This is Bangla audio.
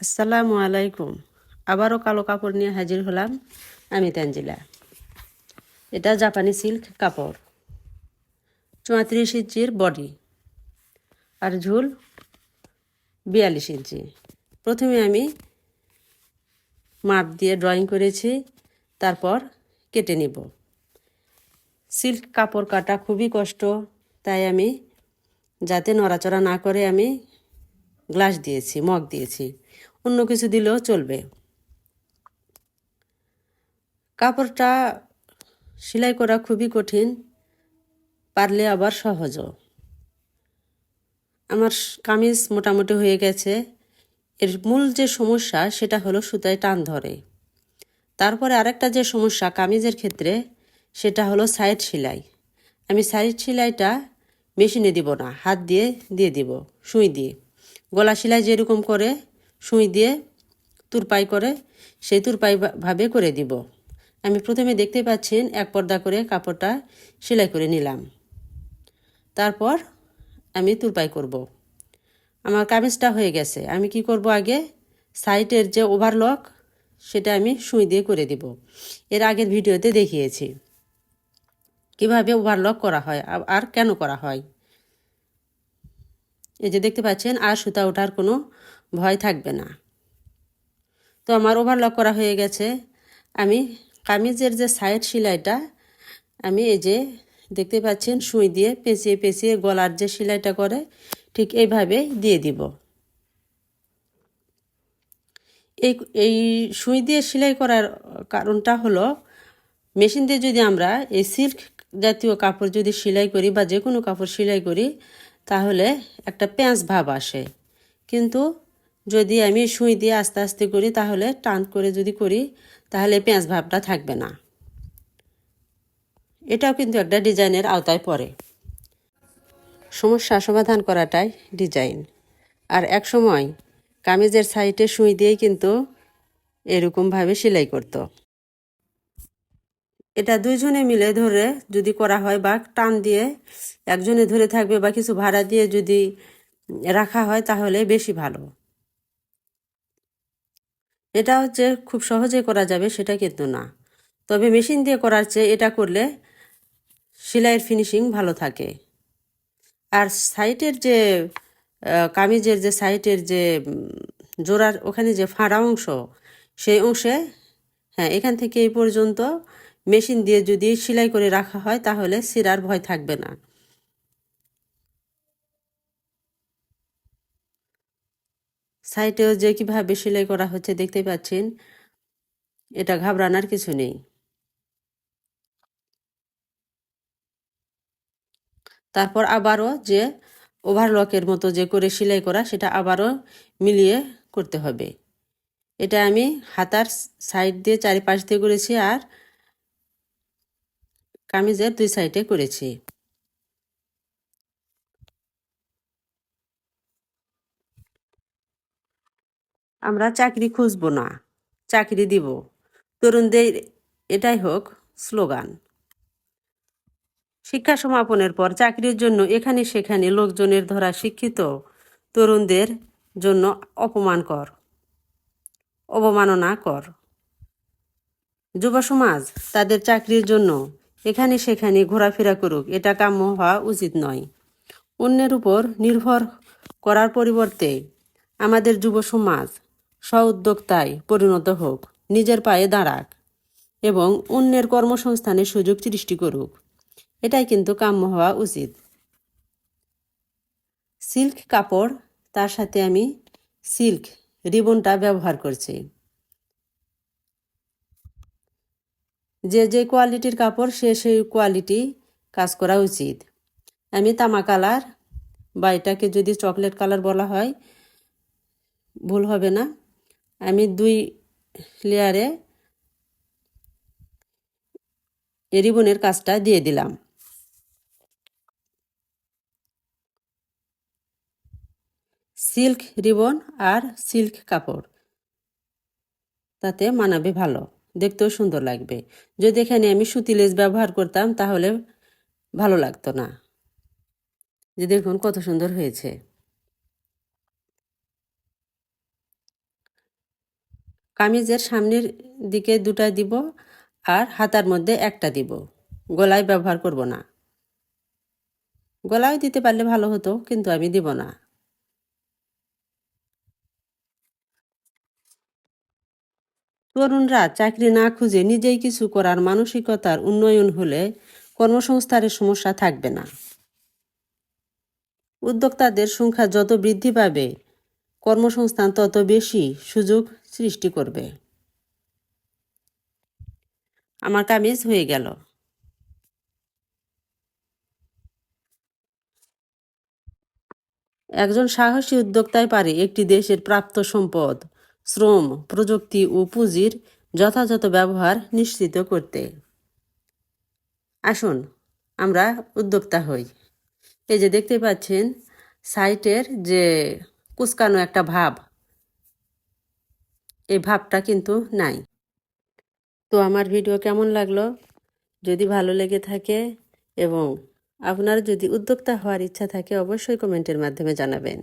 আসসালামু আলাইকুম। আবারও কালো কাপড় নিয়ে হাজির হলাম আমি তানজিলা। এটা জাপানি সিল্ক কাপড়, 34 ইঞ্চির বডি আর ঝুল 42 ইঞ্চি। প্রথমে আমি মাপ দিয়ে ড্রয়িং করেছি, তারপর কেটে নিব। সিল্ক কাপড় কাটা খুবই কষ্ট, তাই আমি যাতে নড়াচড়া না করে আমি গ্লাস দিয়েছি, মগ দিয়েছি, অন্য কিছু দিলেও চলবে। কাপড়টা সেলাই করা খুবই কঠিন, পারলে আবার সহজও। আমার কামিজ মোটামুটি হয়ে গেছে। এর মূল যে সমস্যা সেটা হলো সুতায় টান ধরে। তারপরে আরেকটা যে সমস্যা কামিজের ক্ষেত্রে সেটা হলো সাইড সেলাই। আমি সাইড সেলাইটা মেশিনে দিব না, হাত দিয়ে দিয়ে দিব, সুই দিয়ে। গলা সেলাই যেরকম করে সুই দিয়ে তুরপাই করে, সেই তুরপাই ভাবে করে দিব। আমি প্রথমে দেখতে পাচ্ছেন এক পর্দা করে কাপড়টা সেলাই করে নিলাম, তারপর আমি তুরপাই করব। আমার কামিজটা হয়ে গেছে। আমি কি করব, আগে সাইডের যে ওভারলক সেটা আমি সুই দিয়ে করে দিব। এর আগের ভিডিওতে দেখিয়েছি কিভাবে ওভারলক করা হয় আর কেন করা হয়। এই যে দেখতে পাচ্ছেন, আর সুতা ওঠার কোনো ভয় থাকবে না। তো আমার ওভারলক করা হয়ে গেছে। আমি কামিজের যে সাইড সেলাইটা আমি এই যে দেখতে পাচ্ছেন সুই দিয়ে পেঁচিয়ে পেঁচিয়ে গলার যে সেলাইটা করে ঠিক এইভাবে দিয়ে দিব। এই এই সুই দিয়ে সেলাই করার কারণটা হলো, মেশিন দিয়ে যদি আমরা এই সিল্ক জাতীয় কাপড় যদি সেলাই করি বা যে কোনো কাপড় সেলাই করি তাহলে একটা প্যাঁচ ভাব আসে, কিন্তু যদি আমি সুই দিয়ে আস্তে আস্তে করি তাহলে টান করে যদি করি তাহলে প্যাঁচ ভাবটা থাকবে না। এটাও কিন্তু একটা ডিজাইনের আওতায় পড়ে। সমস্যা সমাধান করাটাই ডিজাইন। আর এক সময় কামিজের সাইডে সুই দিয়েই কিন্তু এরকমভাবে সেলাই করতো। এটা দুইজনে মিলে ধরে যদি করা হয় বা টান দিয়ে একজনে ধরে থাকবে বা কিছু ভাড়া দিয়ে যদি রাখা হয় তাহলে বেশি ভালো। এটা হচ্ছে খুব সহজে করা যাবে সেটা কিন্তু না, তবে মেশিন দিয়ে করার চেয়ে এটা করলে সেলাইয়ের ফিনিশিং ভালো থাকে। আর সাইটের যে কামিজের যে সাইটের যে জোড়ার ওখানে যে ফাড়া অংশ, সেই অংশে হ্যাঁ এখান থেকে এই পর্যন্ত মেশিন দিয়ে যদি সেলাই করে রাখা হয় তাহলে ছিঁড়ার ভয় থাকবে না। সাইটেও যে কিভাবে সেলাই করা হচ্ছে দেখতে পাচ্ছেন, এটা ঘাবড়ানোর কিছু নেই। তারপর আবারও যে ওভারলকের মতো যে করে সেলাই করা সেটা আবারও মিলিয়ে করতে হবে। এটা আমি হাতার সাইড দিয়ে চারিপাশ দিয়ে করেছি আর কামিজের দুই সাইডে করেছি। আমরা চাকরি খুঁজব না, চাকরি দিব। তরুণদের এটাই হোক স্লোগান। শিক্ষা সমাপনের পর চাকরির জন্য এখানে সেখানে লোকজনের ধরা শিক্ষিত তরুণদের জন্য অবমাননা কর। যুব সমাজ তাদের চাকরির জন্য এখানে সেখানে ঘোরাফেরা করুক, এটা কাম্য হওয়া উচিত নয়। অন্যের উপর নির্ভর করার পরিবর্তে আমাদের যুব সমাজ স্ব-উদ্যোক্তায় পরিণত হোক, নিজের পায়ে দাঁড়াক এবং অন্যের কর্মসংস্থানের সুযোগ সৃষ্টি করুক, এটাই কিন্তু কাম্য হওয়া উচিত। সিল্ক কাপড়, তার সাথে আমি সিল্ক রিবনটা ব্যবহার করছি। যে যে কোয়ালিটির কাপড় সে সেই কোয়ালিটি কাজ করা উচিত। আমি তামা কালার বা এটাকে যদি চকলেট কালার বলা হয় ভুল হবে না, আমি 2 লেয়ারে রিবনের কাজটা দিয়ে দিলাম। সিল্ক রিবন আর সিল্ক কাপড় তাতে মানাবে ভালো, দেখতেও সুন্দর লাগবে। যদি এখানে আমি সুতি লেস ব্যবহার করতাম তাহলে ভালো লাগতো না। যে দেখুন কত সুন্দর হয়েছে। কামিজের সামনের দিকে 2টা দিব আর হাতার মধ্যে 1টা দিব। গলায় ব্যবহার করব না। গলায় দিতে পারলে ভালো হতো, কিন্তু আমি দিব না। তরুণরা চাকরি না খুঁজে নিজেই কিছু করার মানসিকতার উন্নয়ন হলে কর্মসংস্থানের সমস্যা থাকবে না। উদ্যোক্তাদের সংখ্যা যত বৃদ্ধি পাবে, কর্মসংস্থান তত বেশি সুযোগ সৃষ্টি করবে। আমার কামিজ হয়ে গেল। একজন সাহসী উদ্যোক্তাই পারে একটি দেশের প্রাপ্ত সম্পদ, শ্রম, প্রযুক্তি ও পুঁজির যথাযথ ব্যবহার নিশ্চিত করতে। আসুন আমরা উদ্যোক্তা হই। এই যে দেখতে পাচ্ছেন সাইটের যে কুচকানো একটা ভাব, এই ভাবটা কিন্তু নাই। তো আমার ভিডিও কেমন লাগলো? যদি ভালো লেগে থাকে এবং আপনার যদি উদ্যোক্তা হওয়ার ইচ্ছা থাকে, অবশ্যই কমেন্টের মাধ্যমে জানাবেন।